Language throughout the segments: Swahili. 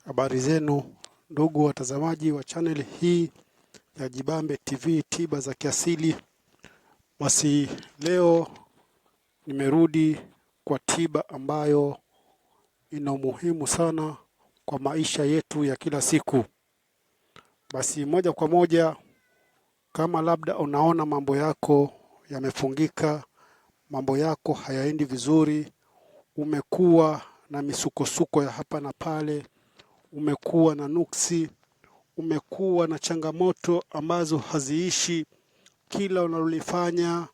Habari zenu ndugu watazamaji wa channel hii ya Jibambe TV tiba za kiasili. Basi leo nimerudi kwa tiba ambayo ina umuhimu sana kwa maisha yetu ya kila siku. Basi moja kwa moja, kama labda unaona mambo yako yamefungika, mambo yako hayaendi vizuri, umekuwa na misukosuko ya hapa na pale, umekuwa na nuksi, umekuwa na changamoto ambazo haziishi, kila unalolifanya,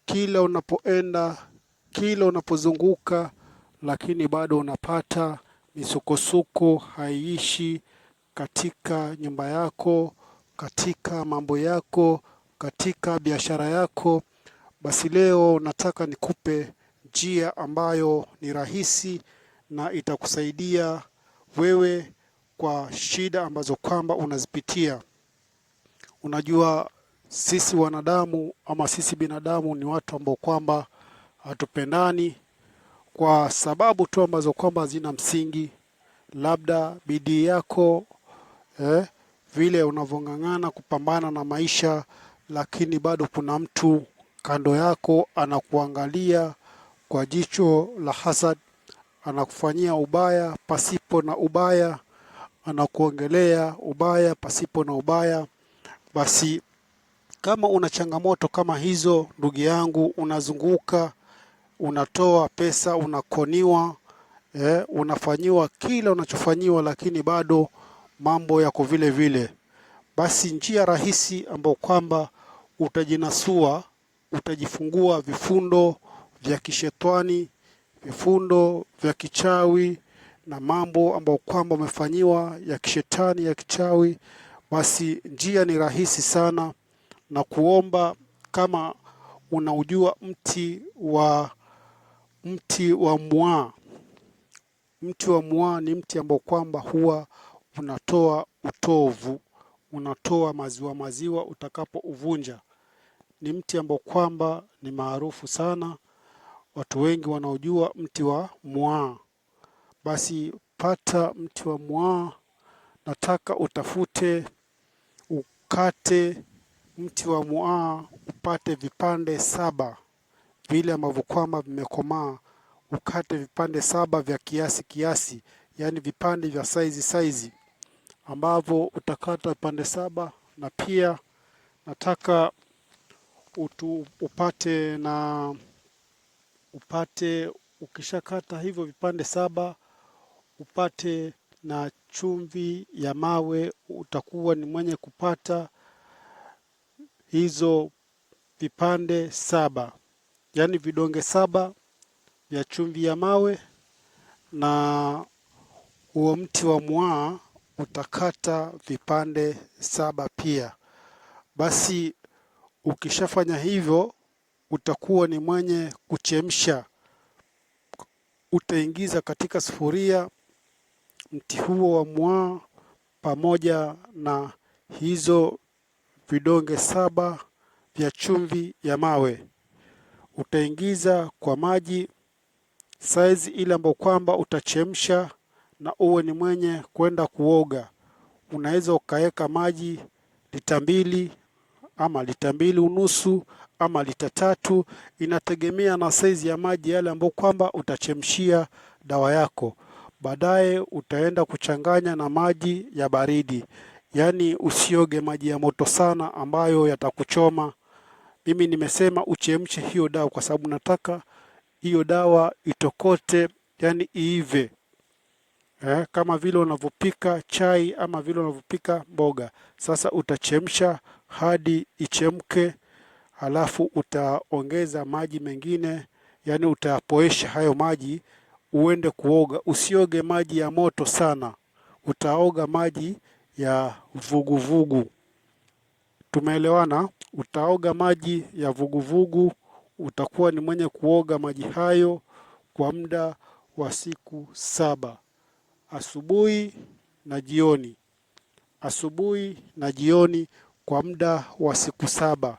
kila unapoenda, kila unapozunguka, lakini bado unapata misukosuko haiishi katika nyumba yako, katika mambo yako, katika biashara yako. Basi leo nataka nikupe njia ambayo ni rahisi na itakusaidia wewe kwa shida ambazo kwamba unazipitia. Unajua sisi wanadamu ama sisi binadamu ni watu ambao kwamba hatupendani kwa sababu tu ambazo kwamba zina msingi. Labda bidii yako, vile unavong'ang'ana kupambana na maisha, lakini bado kuna mtu kando yako anakuangalia kwa jicho la hasad, anakufanyia ubaya pasipo na ubaya, anakuongelea ubaya pasipo na ubaya. Basi kama una changamoto kama hizo, ndugu yangu, unazunguka, unatoa pesa, unakoniwa, unafanyiwa kila unachofanyiwa, lakini bado mambo yako vile vile. Basi njia rahisi ambayo kwamba utajinasua, utajifungua vifundo vya kishetani, vifundo vya kichawi na mambo ambayo kwamba umefanyiwa ya kishetani, ya kichawi. Basi njia ni rahisi sana, na kuomba kama unaujua mti wa mwaa. Mti wa mwaa ni mti ambao kwamba huwa unatoa utovu, unatoa maziwa utakapo uvunja. Ni mti ambao kwamba ni maarufu sana, watu wengi wanaojua mti wa mwaa. Basi pata mti wa mwaa, nataka utafute, ukate mti wa mwaa, upate vipande 7 vile ambavyo kwamba vimekomaa. Ukate vipande 7 vya kiasi, yani vipande vya saizi ambavyo utakata vipande 7. Na pia nataka upate ukishakata hivyo vipande 7, upate na chumvi ya mawe. Utakuwa ni mwenye kupata hizo vipande 7, yani vidonge 7 vya chumvi ya mawe, na huo mti wa mwaa utakata vipande 7 pia. Basi ukishafanya hivyo, utakuwa ni mwenye kuchemsha. Utaingiza katika sufuria mti huo wa mwaa pamoja na hizo vidonge 7 vya chumvi ya mawe. Utaingiza kwa maji saizi ile ambayo kwamba utachemsha, na uwe ni mwenye kwenda kuoga. Unaweza ukaweka maji lita 2 ama lita 2.5 ama lita 3, inategemea na saizi ya maji yale ambayo kwamba utachemshia dawa yako. Baadaye utaenda kuchanganya na maji ya baridi, yani usioge maji ya moto sana ambayo yatakuchoma. Mimi nimesema uchemshe hiyo dawa kwa sababu nataka hiyo dawa itokote, yani iive. Kama vile unavyopika chai ama vile unavyopika mboga. Sasa utachemsha hadi ichemke, halafu utaongeza maji mengine, yani utapoesha hayo maji uende kuoga. Usioge maji ya moto sana, utaoga maji ya vuguvugu. Tumeelewana? Utaoga maji ya vuguvugu. Utakuwa ni mwenye kuoga maji hayo kwa muda wa siku 7, asubuhi na jioni, asubuhi na jioni, kwa muda wa siku 7.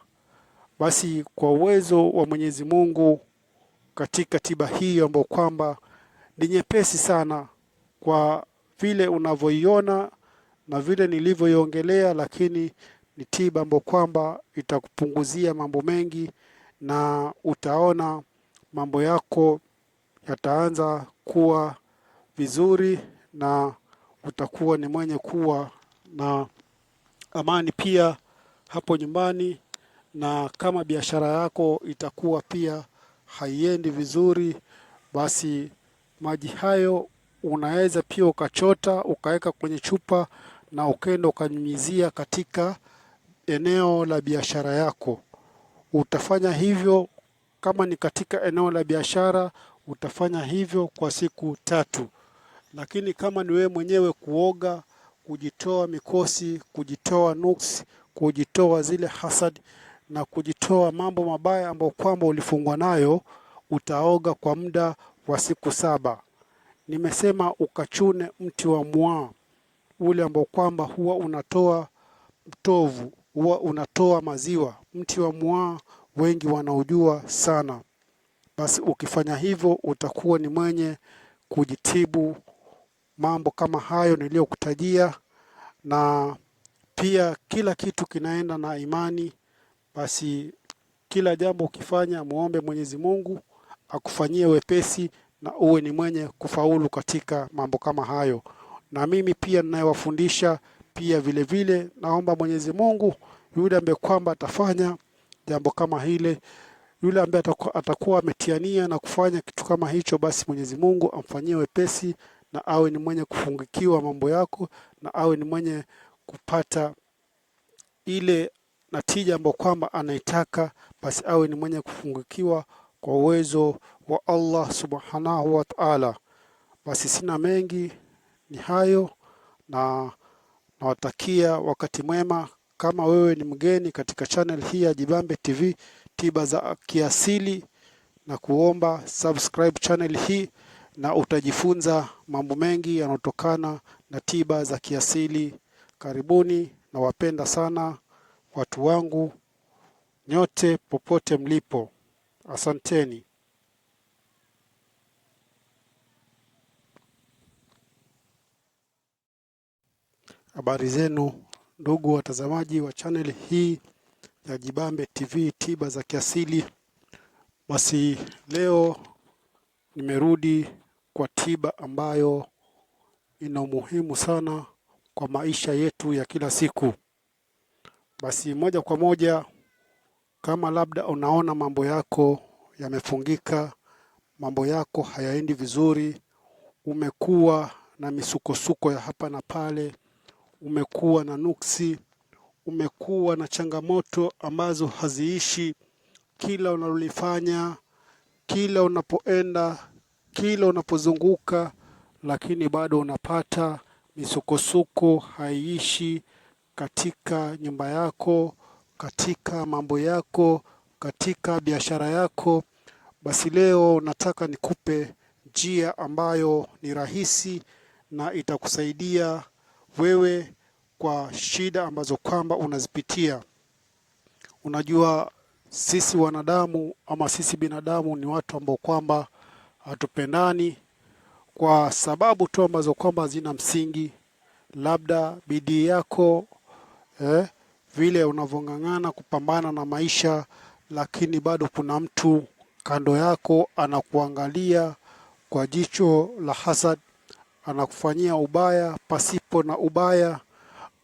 Basi kwa uwezo wa Mwenyezi Mungu, katika tiba hii ambayo kwamba ni nyepesi sana kwa vile unavyoiona na vile nilivyoiongelea, lakini ni tiba ambayo kwamba itakupunguzia mambo mengi na utaona mambo yako yataanza kuwa vizuri na utakuwa ni mwenye kuwa na amani pia hapo nyumbani. Na kama biashara yako itakuwa pia haiendi vizuri, basi maji hayo unaweza pia ukachota ukaweka kwenye chupa na ukenda ukanyunyizia katika eneo la biashara yako. Utafanya hivyo kama ni katika eneo la biashara, utafanya hivyo kwa siku 3. Lakini kama ni wewe mwenyewe kuoga, kujitoa mikosi, kujitoa nuksi, kujitoa zile hasad na kujitoa mambo mabaya ambayo kwamba ulifungwa nayo, utaoga kwa muda wa siku 7. Nimesema ukachune mti wa mwaa ule ambao kwamba huwa unatoa mtovu, huwa unatoa maziwa. Mti wa mwaa wengi wanaujua sana. Basi ukifanya hivyo utakuwa ni mwenye kujitibu mambo kama hayo niliyokutajia, na pia kila kitu kinaenda na imani. Basi kila jambo ukifanya, muombe Mwenyezi Mungu akufanyie wepesi na uwe ni mwenye kufaulu katika mambo kama hayo. Na mimi pia ninayewafundisha pia vile vile naomba Mwenyezi Mungu yule ambaye kwamba atafanya jambo kama hile, yule ambaye atakuwa ametiania na kufanya kitu kama hicho, basi Mwenyezi Mungu amfanyie wepesi na awe ni mwenye kufungikiwa mambo yako na awe ni mwenye kupata ile natija ambayo kwamba anaitaka. Basi awe ni mwenye kufungikiwa kwa uwezo wa Allah subhanahu wa ta'ala. Basi sina mengi, ni hayo, na nawatakia wakati mwema. Kama wewe ni mgeni katika channel hii ya Jibambe TV tiba za kiasili, na kuomba subscribe channel hii na utajifunza mambo mengi yanayotokana na tiba za kiasili. Karibuni, na wapenda sana watu wangu nyote popote mlipo. Asanteni. Habari zenu ndugu watazamaji wa channel hii ya Jibambe TV tiba za kiasili. Basi leo nimerudi kwa tiba ambayo ina umuhimu sana kwa maisha yetu ya kila siku. Basi moja kwa moja, kama labda unaona mambo yako yamefungika, mambo yako hayaendi vizuri, umekuwa na misukosuko ya hapa na pale, umekuwa na nuksi, umekuwa na changamoto ambazo haziishi, kila unalolifanya, kila unapoenda, kila unapozunguka, lakini bado unapata misukosuko haiishi katika nyumba yako, katika mambo yako, katika biashara yako. Basi leo nataka nikupe njia ambayo ni rahisi na itakusaidia wewe kwa shida ambazo kwamba unazipitia. Unajua sisi wanadamu ama sisi binadamu ni watu ambao kwamba hatupendani kwa sababu tu ambazo kwamba zina msingi. Labda bidii yako, vile unavong'ang'ana kupambana na maisha, lakini bado kuna mtu kando yako anakuangalia kwa jicho la hasad, anakufanyia ubaya pasipo na ubaya,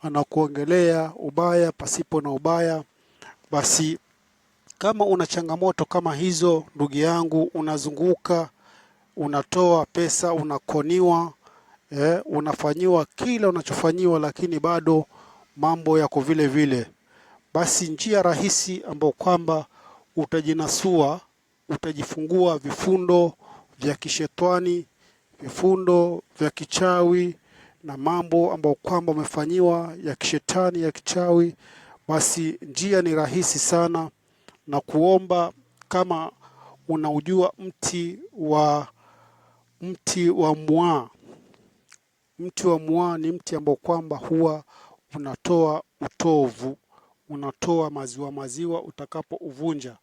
anakuongelea ubaya pasipo na ubaya. Basi kama una changamoto kama hizo, ndugu yangu, unazunguka, unatoa pesa, unakoniwa, unafanyiwa kila unachofanyiwa, lakini bado mambo yako vile vile. Basi njia rahisi ambayo kwamba utajinasua, utajifungua vifundo vya kishetani, vifundo vya kichawi na mambo ambayo kwamba umefanyiwa ya kishetani, ya kichawi. Basi njia ni rahisi sana, na kuomba kama unaujua mti wa mwaa. Mti wa mwaa ni mti ambao kwamba huwa unatoa utovu, unatoa maziwa utakapo uvunja.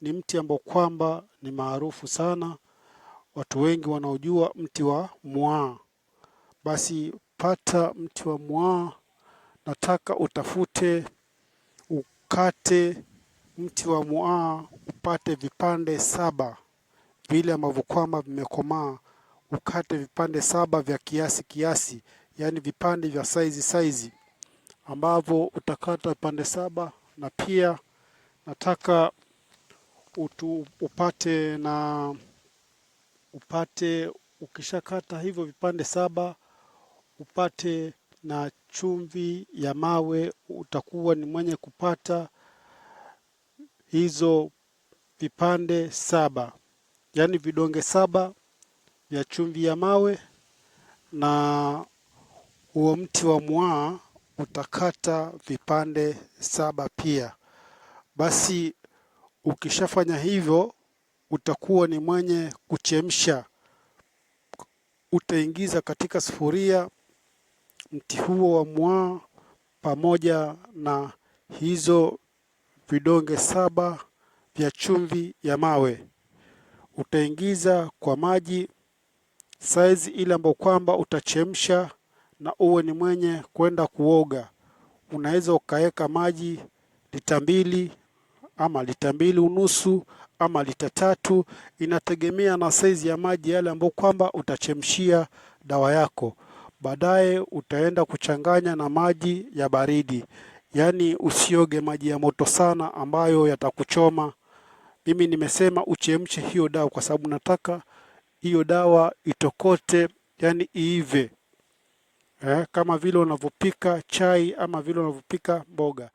Ni mti ambao kwamba ni maarufu sana, watu wengi wanaojua mti wa mwaa. basi pata mti wa mwaa. Nataka utafute, ukate mti wa mwaa, upate vipande 7 vile ambavyo kwamba vimekomaa. Ukate vipande 7 vya kiasi, yani vipande vya saizi ambavyo utakata vipande 7. Na pia nataka upate ukishakata hivyo vipande 7 upate na chumvi ya mawe. Utakuwa ni mwenye kupata hizo vipande 7, yani vidonge 7 vya chumvi ya mawe, na huo mti wa mwaa utakata vipande 7 pia. Basi ukishafanya hivyo utakuwa ni mwenye kuchemsha. Utaingiza katika sufuria mti huo wa mwaa pamoja na hizo vidonge 7 vya chumvi ya mawe. Utaingiza kwa maji saizi ile ambayo kwamba utachemsha, na uwe ni mwenye kwenda kuoga. Unaweza ukaweka maji lita 2 ama lita 2.5 ama lita 3, inategemea na saizi ya maji yale ambayo kwamba utachemshia dawa yako. Baadaye utaenda kuchanganya na maji ya baridi, yani usioge maji ya moto sana ambayo yatakuchoma. Mimi nimesema uchemshe hiyo dawa kwa sababu nataka hiyo dawa itokote, yani iive, kama vile unavyopika chai ama vile unavyopika mboga.